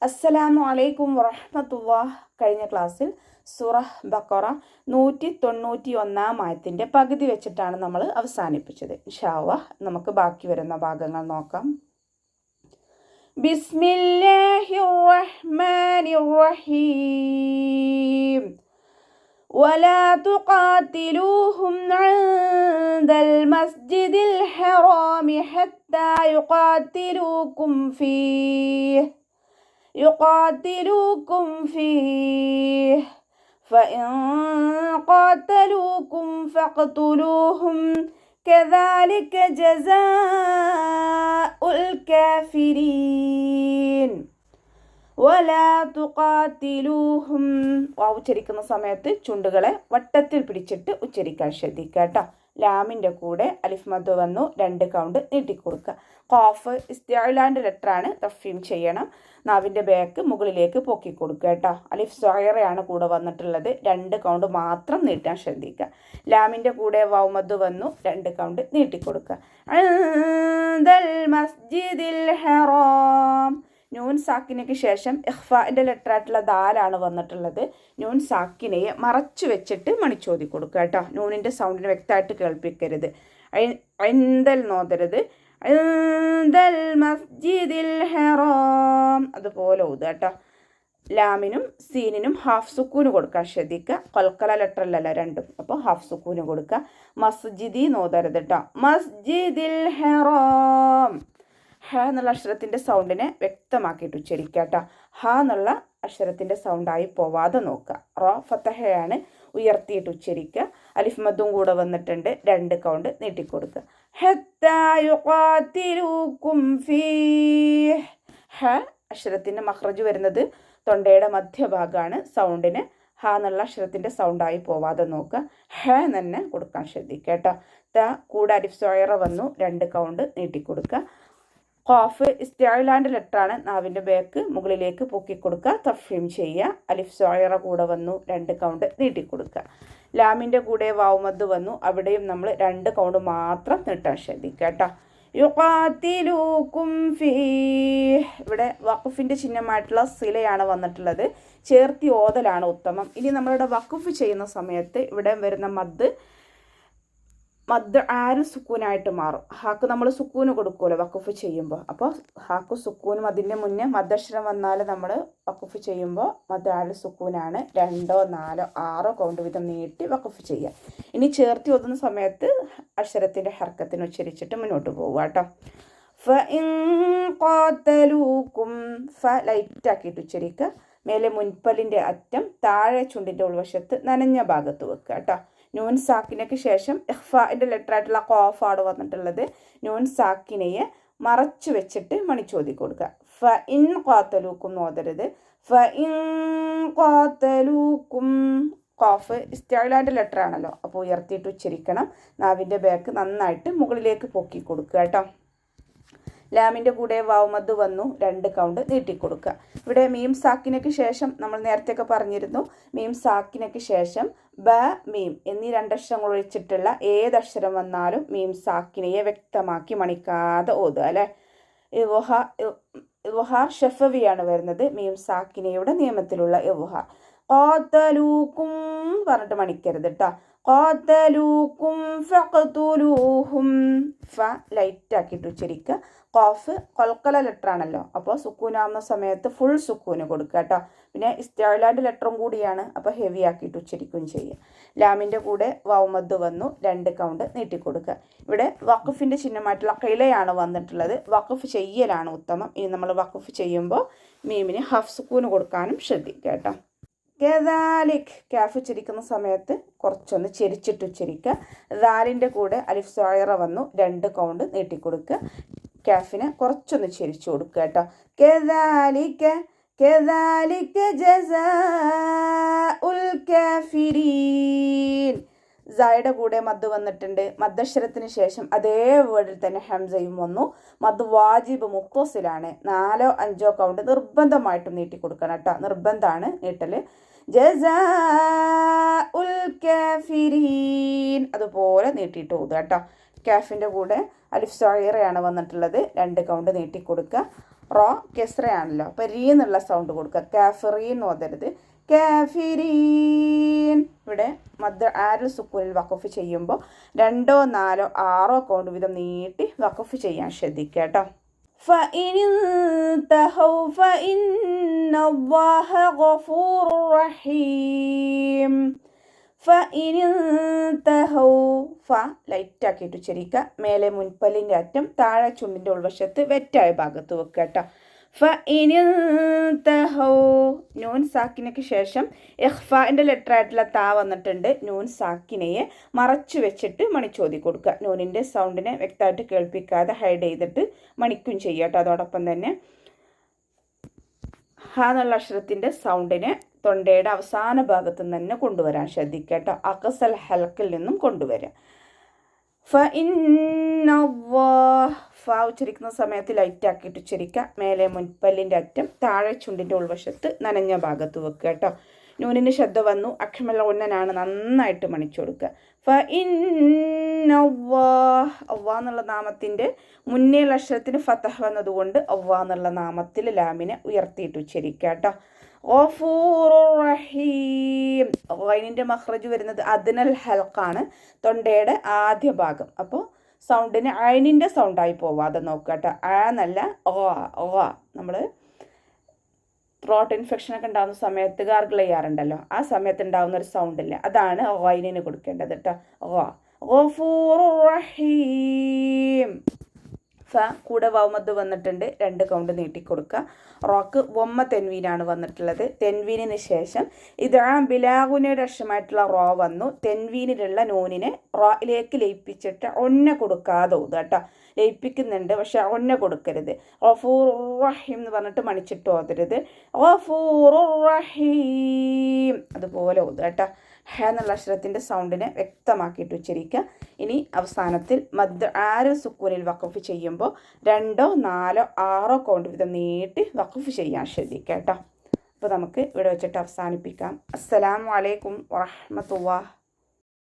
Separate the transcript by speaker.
Speaker 1: അസ്സലാമു അലൈക്കും വറഹ്മത്തുള്ളാഹ്. കഴിഞ്ഞ ക്ലാസ്സിൽ സൂറഹ് ബഖറ 191 ആയത്തിൻ്റെ പകുതി വെച്ചിട്ടാണ് നമ്മൾ അവസാനിപ്പിച്ചത്. ഇൻഷാ അല്ലാഹ് നമുക്ക് ബാക്കി വരുന്ന ഭാഗങ്ങൾ നോക്കാം. ബിസ്മില്ലാഹിർ റഹ്മാനിർ റഹീം. ولا تقاتلوهم عند المسجد الحرام حتى يقاتلوكم فيه فإن قاتلوكم فاقتلوهم كذلك جزاء الكافرين. ولا തുഖാതിലൂഹും ഉച്ചരിക്കുന്ന സമയത്ത് ചുണ്ടുകളെ വട്ടത്തിൽ പിടിച്ചിട്ട് ഉച്ചരിക്കാൻ ശ്രദ്ധിക്കുക കേട്ടോ. ലാമിൻ്റെ കൂടെ അലിഫ് മദ് വന്നു 2 കൗണ്ട് നീട്ടിക്കൊടുക്കുക. ഖാഫ് ഇസ്തിഅലാൻ്റെ ലെറ്ററാണ്, തഫ്ഹീം ചെയ്യണം. നാവിൻ്റെ ബാക്ക് മുകളിലേക്ക് പൊക്കി കൊടുക്കുക കേട്ടോ. അലിഫ് സ്വഗീറയാണ് കൂടെ വന്നിട്ടുള്ളത്, 2 കൗണ്ട് മാത്രം നീട്ടാൻ ശ്രദ്ധിക്കുക. ലാമിൻ്റെ കൂടെ വൗ മദ് വന്നു 2 കൗണ്ട് നീട്ടിക്കൊടുക്കുക. ഇൻദൽ മസ്ജിദിൽ ഹറാം. നൂൻ സാക്കിനയ്ക്ക് ശേഷം ഇഖ്ഫാൻ്റെ ലെറ്ററായിട്ടുള്ള ദാലാണ് വന്നിട്ടുള്ളത്. നൂൻ സാക്കിനയെ മറച്ചു വെച്ചിട്ട് മണിച്ചോതി കൊടുക്കുക കേട്ടോ. നൂനിൻ്റെ സൗണ്ടിന് വ്യക്തമായിട്ട് കേൾപ്പിക്കരുത്. ഇൻദൽ നോതരുത്. ഇൻദൽ മസ്ജിദിൽ ഹറാം അതുപോലെ ഓതുക കേട്ടോ. ലാമിനും സീനിനും ഹാഫ് സുക്കൂന് കൊടുക്കാൻ ശ്രദ്ധിക്കുക. കൊൽക്കല ലെറ്ററിലല്ല രണ്ടും, അപ്പോൾ ഹാഫ് സുക്കൂന് കൊടുക്കുക. മസ്ജിദി നോതരുത് കേട്ടോ. മസ്ജിദിൽ ഹറാം. ഹ എന്നുള്ള അക്ഷരത്തിൻ്റെ സൗണ്ടിനെ വ്യക്തമാക്കിയിട്ട് ഉച്ചരിക്കുക കേട്ടോ. ഹ എന്നുള്ള അക്ഷരത്തിൻ്റെ സൗണ്ടായി പോവാതെ നോക്കുക. റോ ഫത്തഹയാണ്, ഉയർത്തിയിട്ട് ഉച്ചരിക്കുക. അലിഫ് മദ്ദും കൂടെ വന്നിട്ടുണ്ട്, 2 കൗണ്ട് നീട്ടിക്കൊടുക്കുക. ഹത്താ യുഖാതിലൂക്കും ഫീഹ്. ഹ അക്ഷരത്തിൻ്റെ മഖ്റജ് വരുന്നത് തൊണ്ടയുടെ മധ്യഭാഗമാണ്. സൗണ്ടിന് ഹ എന്നുള്ള അക്ഷരത്തിൻ്റെ സൗണ്ടായി പോവാതെ നോക്കുക. ഹ തന്നെ കൊടുക്കാൻ ശ്രദ്ധിക്കുക കേട്ടോ. ത കൂടെ അലിഫ് സ്വഗീറ വന്നു, 2 കൗണ്ട് നീട്ടിക്കൊടുക്കുക. ഖാഫ് ഇസ്തിഅലാൻ്റെ ലെറ്ററാണ്, നാവിൻ്റെ ബാക്ക് മുകളിലേക്ക് പൊക്കി കൊടുക്കുക, തഫ്ഹീം ചെയ്യുക. അലിഫ് സ്വഗീറ കൂടെ വന്നു, 2 കൗണ്ട് നീട്ടിക്കൊടുക്കുക. ലാമിൻ്റെ കൂടെ വാവ് മദ് വന്നു, അവിടെയും നമ്മൾ 2 കൗണ്ട് മാത്രം നീട്ടാൻ ശ്രദ്ധിക്കുക കേട്ടോ. യുഖാതിലൂക്കും ഫീഹ്. ഇവിടെ വഖഫിൻ്റെ ചിഹ്നമായിട്ടുള്ള സിലയാണ് വന്നിട്ടുള്ളത്. ചേർത്തി ഓതലാണ് ഉത്തമം. ഇനി നമ്മളിവിടെ വഖഫ് ചെയ്യുന്ന സമയത്ത് ഇവിടെ വരുന്ന മദ് ആര് സുക്കൂനായിട്ട് മാറും. ഹാക്ക് നമ്മൾ സുക്കൂന് കൊടുക്കുമല്ലോ വഖഫ് ചെയ്യുമ്പോൾ. അപ്പോൾ ഹാക്ക് സുക്കൂനും അതിൻ്റെ മുന്നേ മദ്ദക്ഷരം വന്നാൽ നമ്മൾ വഖഫ് ചെയ്യുമ്പോൾ മദ് ആര് സുക്കൂനാണ്. 2, 4, 6 കൗണ്ട് വീതം നീട്ടി വഖഫ് ചെയ്യുക. ഇനി ചേർത്തി ഓതുന്ന സമയത്ത് അക്ഷരത്തിൻ്റെ ഹർക്കത്തിന് ഉച്ചരിച്ചിട്ട് മുന്നോട്ട് പോവുക കേട്ടോ. ഫഇൻ ഖാതലൂക്കും. ഫ ലൈറ്റാക്കിയിട്ട് ഉച്ചരിക്കുക. മേലെ മുൻപല്ലിൻ്റെ അറ്റം താഴെ ചുണ്ടിൻ്റെ ഉൾവശത്ത് നനഞ്ഞ ഭാഗത്ത് വെക്കുക കേട്ടോ. നൂൻ സാക്കിനയ്ക്ക് ശേഷം ഇഖ്ഫാൻ്റെ ലെറ്ററായിട്ടുള്ള ഖാഫാണ് വന്നിട്ടുള്ളത്. നൂൻ സാക്കിനയെ മറച്ചു വെച്ചിട്ട് മണിച്ചോതി കൊടുക്കുക. ഫഇൻ ഖാതലൂക്കും നോതരുത്. ഫഇൻ ഖാതലൂക്കും. ഖാഫ് ഇസ്തിഅലാൻ്റെ ലെറ്ററാണല്ലോ, അപ്പോൾ ഉയർത്തിയിട്ട് ഉച്ചരിക്കണം. നാവിൻ്റെ ബാക്ക് നന്നായിട്ട് മുകളിലേക്ക് പൊക്കി കൊടുക്കുക കേട്ടോ. ലാമിൻ്റെ കൂടെ വാവ് മദ് വന്നു, 2 കൗണ്ട് നീട്ടിക്കൊടുക്കുക. ഇവിടെ മീം സാക്കിനയ്ക്ക് ശേഷം നമ്മൾ നേരത്തെയൊക്കെ പറഞ്ഞിരുന്നു, മീം സാക്കിനയ്ക്ക് ശേഷം ബ മീം എന്നീ 2 അക്ഷരങ്ങൾ ഒഴിച്ചിട്ടുള്ള ഏതക്ഷരം വന്നാലും മീം സാക്കിനയെ വ്യക്തമാക്കി മണിക്കാതെ ഓതുക അല്ലേ. ഇവ്ഹാർ ഷഫവിയാണ് വരുന്നത്. മീം സാക്കിനയുടെ നിയമത്തിലുള്ള ഇവ്ഹാർ. ഖാതലൂക്കും പറഞ്ഞിട്ട് മണിക്കരുത് കേട്ടോ. ഖാതലൂക്കും ഫഖ്തുലൂഹും. ഫ ലൈറ്റാക്കിയിട്ട് ഉച്ചരിക്കുക. ഖാഫ് കൊൽക്കല ലെറ്ററാണല്ലോ, അപ്പോൾ സുക്കൂനാവുന്ന സമയത്ത് ഫുൾ സുക്കൂന് കൊടുക്കുക കേട്ടോ. പിന്നെ ഇസ്തിഅലാൻ്റെ ലെറ്ററും കൂടിയാണ്, അപ്പോൾ ഹെവി ആക്കിയിട്ട് ഉച്ചരിക്കുകയും ചെയ്യുക. ലാമിൻ്റെ കൂടെ വൗ മദ് വന്നു, 2 കൗണ്ട് നീട്ടിക്കൊടുക്കുക. ഇവിടെ വഖഫിൻ്റെ ചിഹ്നമായിട്ടുള്ള ഖിലയാണ് വന്നിട്ടുള്ളത്. വഖഫ് ചെയ്യലാണ് ഉത്തമം. ഇനി നമ്മൾ വഖഫ് ചെയ്യുമ്പോൾ മീമിന് ഹഫ് സുക്കൂന് കൊടുക്കാനും ശ്രദ്ധിക്കുക കേട്ടോ. കദാലിക്. കാഫ് ഉച്ചരിക്കുന്ന സമയത്ത് കുറച്ചൊന്ന് ചെരിച്ചിട്ട് ഉച്ചരിക്കുക. ദാലിൻ്റെ കൂടെ അലിഫ് സ്വഗീറ വന്നു, 2 കൗണ്ട് നീട്ടിക്കൊടുക്കുക. കാഫിനെ കുറച്ചൊന്ന് ചെരിച്ചു കൊടുക്കുക കേട്ടോ. കദാലിക കദാലിക ജസാഉൽ കാഫിരീൻ. സയുടെ കൂടെ മദ് വന്നിട്ടുണ്ട്. മദ്ദക്ഷരത്തിന് ശേഷം അതേ വേർഡിൽ തന്നെ ഹംസയും വന്നു. മദ് വാജിബ് മുഖ്തസിലാണ്. 4, 5 കൗണ്ട് നിർബന്ധമായിട്ടും നീട്ടിക്കൊടുക്കണം കേട്ടോ. നിർബന്ധമാണ് നീട്ടൽ. ജസാഉൽ കാഫിരീൻ അതുപോലെ നീട്ടിയിട്ട് ഓതുക കേട്ടോ. കാഫിൻ്റെ കൂടെ അലിഫ് സ്വഗീറയാണ് വന്നിട്ടുള്ളത്, 2 കൗണ്ട് നീട്ടിക്കൊടുക്കുക. റോ കെസ്രയാണല്ലോ, അപ്പോൾ രീ എന്നുള്ള സൗണ്ട് കൊടുക്കുക. കാഫിറീൻ എന്ന് ഓതരുത്, കാഫിരീൻ. ഇവിടെ മദ് ആരുൽ സുക്കൂനിൽ വഖഫ് ചെയ്യുമ്പോൾ 2, 4, 6 കൗണ്ട് വീതം നീട്ടി വഖഫ് ചെയ്യാൻ ശ്രദ്ധിക്കുക കേട്ടോ. فإن انتهوا فإن الله غفور رحيم. فإن انتهوا ലൈറ്റ് ആക്കിയിട്ട് ഉച്ചരിക്കുക. മേലെ മുൻപല്ലിൻ്റെ അറ്റം താഴെ ചുണ്ടിൻ്റെ ഉൾവശത്ത് വെറ്റായ ഭാഗത്ത് വെക്കുക കേട്ടോ. فإن انتهوا നൂൻ സാക്കിനയ്ക്ക് ശേഷം ഇഖ്ഫാൻ്റെ ലെറ്റർ ആയിട്ടുള്ള താ വന്നിട്ടുണ്ട്. നൂൻ സാക്കിനയെ മറച്ചു വെച്ചിട്ട് മണിച്ചോതി കൊടുക്കുക. നൂനിൻ്റെ സൗണ്ടിനെ വ്യക്തമായിട്ട് കേൾപ്പിക്കാതെ ഹൈഡ് ചെയ്തിട്ട് മണിക്കും ചെയ്യുക കേട്ടോ. അതോടൊപ്പം തന്നെ ഹ എന്നുള്ള അക്ഷരത്തിൻ്റെ സൗണ്ടിനെ തൊണ്ടയുടെ അവസാന ഭാഗത്തു നിന്ന് തന്നെ കൊണ്ടുവരാൻ ശ്രദ്ധിക്കുക കേട്ടോ. അഖസൽ ഹൽക്കിൽ നിന്നും കൊണ്ടുവരാം. ഉച്ചരിക്കുന്ന സമയത്ത് ലൈറ്റ് ആക്കിയിട്ട് ഉച്ചരിക്കുക. മേലെ മുൻപല്ലിൻ്റെ അറ്റം താഴെ ചുണ്ടിൻ്റെ ഉൾവശത്ത് നനഞ്ഞ ഭാഗത്ത് വെക്കുക കേട്ടോ. നൂനിന് ശബ്ദ വന്നു, അക്ഷമല്ല ഉന്നനാണ്, നന്നായിട്ട് മണിച്ചു കൊടുക്കുക. അവ്വാ എന്നുള്ള നാമത്തിൻ്റെ മുന്നേയുള്ള അക്ഷരത്തിന് ഫതഹ് വന്നതുകൊണ്ട് അവ്വാ എന്നുള്ള നാമത്തിൽ ലാമിനെ ഉയർത്തിയിട്ട് ഉച്ചരിക്കുക കേട്ടോ. റഹീം. ഗൈനിൻ്റെ മഖ്റജ് വരുന്നത് അദ്നൽ ഹൽക്കാണ്, തൊണ്ടയുടെ ആദ്യ ഭാഗം. അപ്പോൾ സൗണ്ടിന് ഐനിൻ്റെ സൗണ്ടായി പോവാതെ നോക്കുക കേട്ടോ. എന്നല്ല നമ്മൾ ത്രോട്ട് ഇൻഫെക്ഷനൊക്കെ ഉണ്ടാകുന്ന സമയത്ത് ഗാർഗിൾ ചെയ്യാറുണ്ടല്ലോ, ആ സമയത്ത് ഉണ്ടാകുന്ന ഒരു സൗണ്ടില്ലേ, അതാണ് ഗൈനിന് കൊടുക്കേണ്ടത് കേട്ടോ. റഹീം. കൂടെ വൗമദ് വന്നിട്ടുണ്ട്, 2 കൗണ്ട് നീട്ടിക്കൊടുക്കുക. റോക്ക് വൊമ്മ തെൻവീനാണ് വന്നിട്ടുള്ളത്. തെൻവീനിന് ശേഷം ബിലാഗുനയുടെ അക്ഷരമായിട്ടുള്ള റോ വന്നു. തെൻവീനിലുള്ള നൂനിനെ റോയിലേക്ക് ലയിപ്പിച്ചിട്ട് ഒന്ന കൊടുക്കാതെ ഓതുക കേട്ടോ. ലയിപ്പിക്കുന്നുണ്ട്, പക്ഷെ ഒന്ന കൊടുക്കരുത്. ഗഫൂർ റഹീം എന്ന് പറഞ്ഞിട്ട് മണിച്ചിട്ട് ഓതരുത്. ഗഫൂർ റഹീം അതുപോലെ ഓതുക കേട്ടോ. ഹ എന്നുള്ള അക്ഷരത്തിൻ്റെ സൗണ്ടിനെ വ്യക്തമാക്കിയിട്ട് ഉച്ചരിക്കുക. ഇനി അവസാനത്തിൽ മദ് ആരുൽ സുക്കൂനിൽ വഖഫ് ചെയ്യുമ്പോൾ 2, 4, 6 കൗണ്ട് വീതം നീട്ടി വഖഫ് ചെയ്യാൻ ശ്രദ്ധിക്കുക കേട്ടോ. അപ്പോൾ നമുക്ക് ഇവിടെ വെച്ചിട്ട് അവസാനിപ്പിക്കാം. അസ്സലാമു അലൈക്കും വറഹ്മത്തുള്ളാഹി.